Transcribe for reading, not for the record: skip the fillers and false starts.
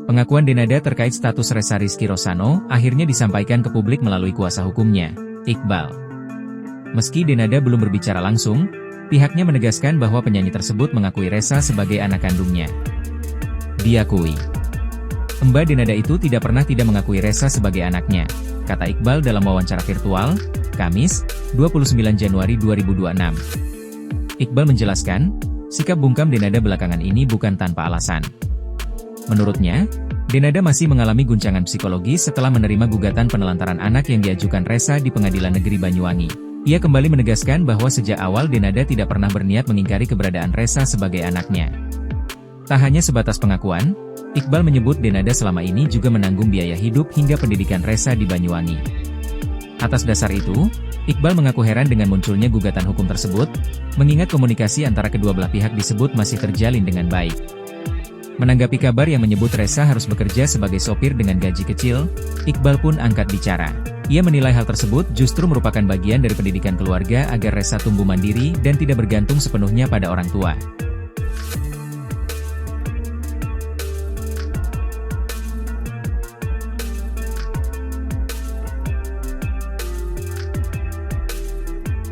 Pengakuan Denada terkait status Ressa Rizky Rosano akhirnya disampaikan ke publik melalui kuasa hukumnya, Iqbal. Meski Denada belum berbicara langsung, pihaknya menegaskan bahwa penyanyi tersebut mengakui Ressa sebagai anak kandungnya. Diakui, Mbak Denada itu tidak pernah tidak mengakui Ressa sebagai anaknya, kata Iqbal dalam wawancara virtual, Kamis, 29 Januari 2026. Iqbal menjelaskan, sikap bungkam Denada belakangan ini bukan tanpa alasan. Menurutnya, Denada masih mengalami guncangan psikologis setelah menerima gugatan penelantaran anak yang diajukan Ressa di Pengadilan Negeri Banyuwangi. Ia kembali menegaskan bahwa sejak awal Denada tidak pernah berniat mengingkari keberadaan Ressa sebagai anaknya. Tak hanya sebatas pengakuan, Iqbal menyebut Denada selama ini juga menanggung biaya hidup hingga pendidikan Ressa di Banyuwangi. Atas dasar itu, Iqbal mengaku heran dengan munculnya gugatan hukum tersebut, mengingat komunikasi antara kedua belah pihak disebut masih terjalin dengan baik. Menanggapi kabar yang menyebut Ressa harus bekerja sebagai sopir dengan gaji kecil, Iqbal pun angkat bicara. Ia menilai hal tersebut justru merupakan bagian dari pendidikan keluarga agar Ressa tumbuh mandiri dan tidak bergantung sepenuhnya pada orang tua.